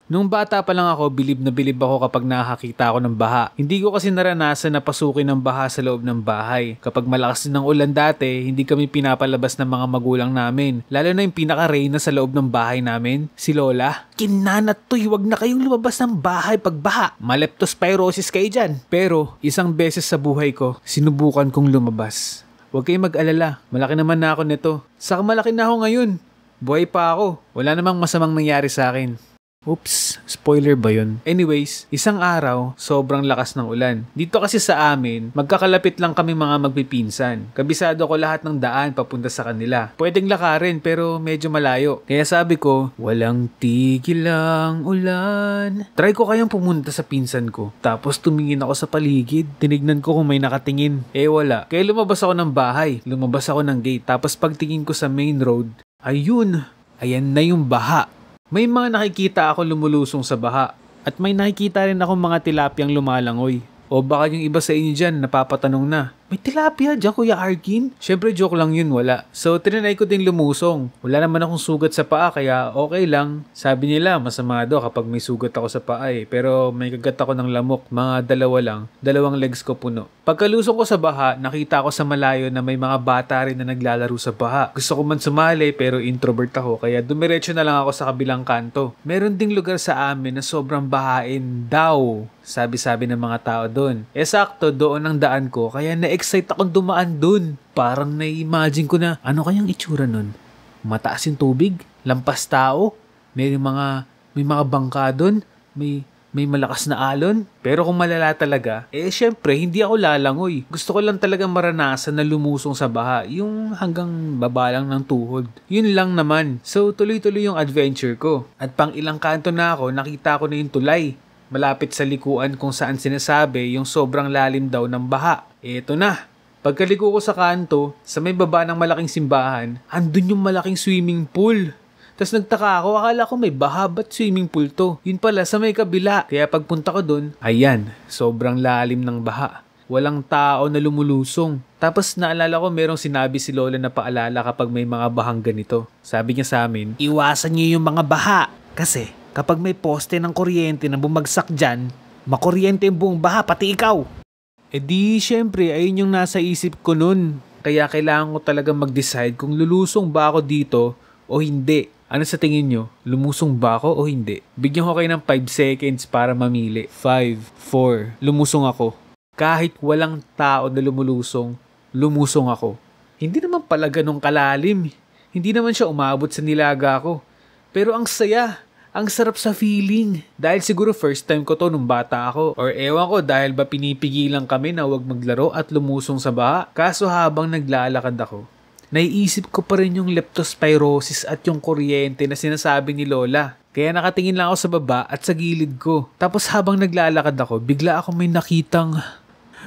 Nung bata pa lang ako, bilib na bilib ako kapag nakakita ako ng baha. Hindi ko kasi naranasan na pasukin ng baha sa loob ng bahay. Kapag malakas ng ulan dati, hindi kami pinapalabas ng mga magulang namin. Lalo na yung pinaka-reyna sa loob ng bahay namin, si Lola. Kinanatoy, wag na kayong lumabas ng bahay pag baha. Maleptospirosis kayo dyan. Pero, isang beses sa buhay ko, sinubukan kong lumabas. Huwag kayong mag-alala, malaki naman na ako nito. Saka malaki na ako ngayon. Buhay pa ako. Wala namang masamang nangyari sa akin. Oops, spoiler ba yun? Anyways, isang araw, sobrang lakas ng ulan. Dito kasi sa amin, magkakalapit lang kami mga magpipinsan. Kabisado ko lahat ng daan papunta sa kanila. Pwedeng lakarin pero medyo malayo. Kaya sabi ko, walang tigil lang ulan. Try ko kayang pumunta sa pinsan ko. Tapos tumingin ako sa paligid. Tinignan ko kung may nakatingin. Wala. Kaya lumabas ako ng bahay. Lumabas ako ng gate. Tapos pagtingin ko sa main road, ayun, ayan na yung baha. May mga nakikita ako lumulusong sa baha at may nakikita rin akong mga tilapiyang lumalangoy. O baka yung iba sa inyo dyan napapatanong na, may tilapia dyan Kuya Arkin? Syempre joke lang yun, wala. So trinay ko din lumusong. Wala naman akong sugat sa paa kaya okay lang. Sabi nila masama daw kapag may sugat ako sa paa pero may kagat ako ng lamok, mga dalawa lang, 2 legs ko puno. Pagkalusong ko sa baha, nakita ko sa malayo na may mga bata rin na naglalaro sa baha. Gusto ko man sumali pero introvert ako kaya dumiretso na lang ako sa kabilang kanto. Meron ding lugar sa amin na sobrang bahain daw, sabi-sabi ng mga tao doon. Sakto doon ang daan ko kaya na-excite akong dumaan doon. Parang na-imagine ko na ano kayang itsura nun? Mataas yung tubig? Lampas tao? May mga bangka doon? May malakas na alon? Pero kung malala talaga, syempre hindi ako lalangoy. Gusto ko lang talagang maranasan na lumusong sa baha, yung hanggang baba lang ng tuhod. Yun lang naman. So tuloy-tuloy yung adventure ko. At pang ilang kanto na ako, nakita ko na yung tulay. Malapit sa likuan kung saan sinasabi yung sobrang lalim daw ng baha. Eto na. Pagkaliko ko sa kanto, sa may baba ng malaking simbahan, andun yung malaking swimming pool. Tapos nagtaka ako, akala ko may baha, ba't swimming pool to? Yun pala, sa may kabila. Kaya pagpunta ko dun, ayan, sobrang lalim ng baha. Walang tao na lumulusong. Tapos naalala ko merong sinabi si Lola na paalala kapag may mga bahang ganito. Sabi niya sa amin, iwasan niyo yung mga baha. Kasi kapag may poste ng kuryente na bumagsak dyan, makuryente yung buong baha, pati ikaw. Syempre, ayun yung nasa isip ko nun. Kaya kailangan ko talaga mag-decide kung lulusong ba ako dito o hindi. Ano sa tingin nyo? Lumusong ba ako o hindi? Bigyan ko kayo ng 5 seconds para mamili. 5, 4, lumusong ako. Kahit walang tao na lumusong ako. Hindi naman pala ganun kalalim. Hindi naman siya umabot sa nilaga ko. Pero ang saya. Ang sarap sa feeling. Dahil siguro first time ko to nung bata ako. Or ewan ko dahil ba pinipigilan kami na huwag maglaro at lumusong sa baha. Kaso habang naglalakad ako, naiisip ko pa rin yung leptospirosis at yung kuryente na sinasabi ni Lola. Kaya nakatingin lang ako sa baba at sa gilid ko. Tapos habang naglalakad ako, bigla ako may nakitang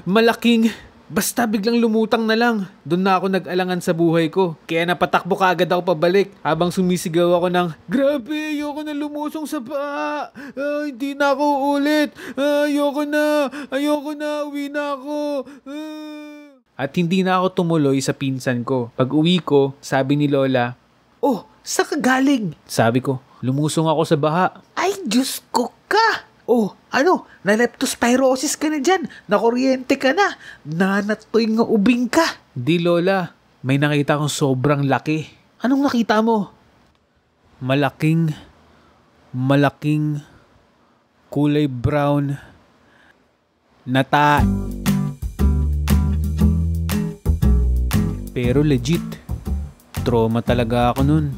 malaking, basta biglang lumutang na lang. Doon na ako nag-alangan sa buhay ko. Kaya napatakbo kaagad ako pabalik habang sumisigaw ako ng, grabe, ayoko na lumusong sa paa. Hindi na ako ulit. Ayoko na, uwi na ako. At hindi na ako tumuloy sa pinsan ko. Pag uwi ko, sabi ni Lola, oh, saan ka galing? Sabi ko, lumusong ako sa baha. Ay, Diyos ko ka! Oh, na leptospirosis ka na dyan. Nakuryente ka na. Nanatoy nga ubing ka. Di Lola, may nakita akong sobrang laki. Anong nakita mo? Malaking, kulay brown, pero legit, trauma talaga ako nun.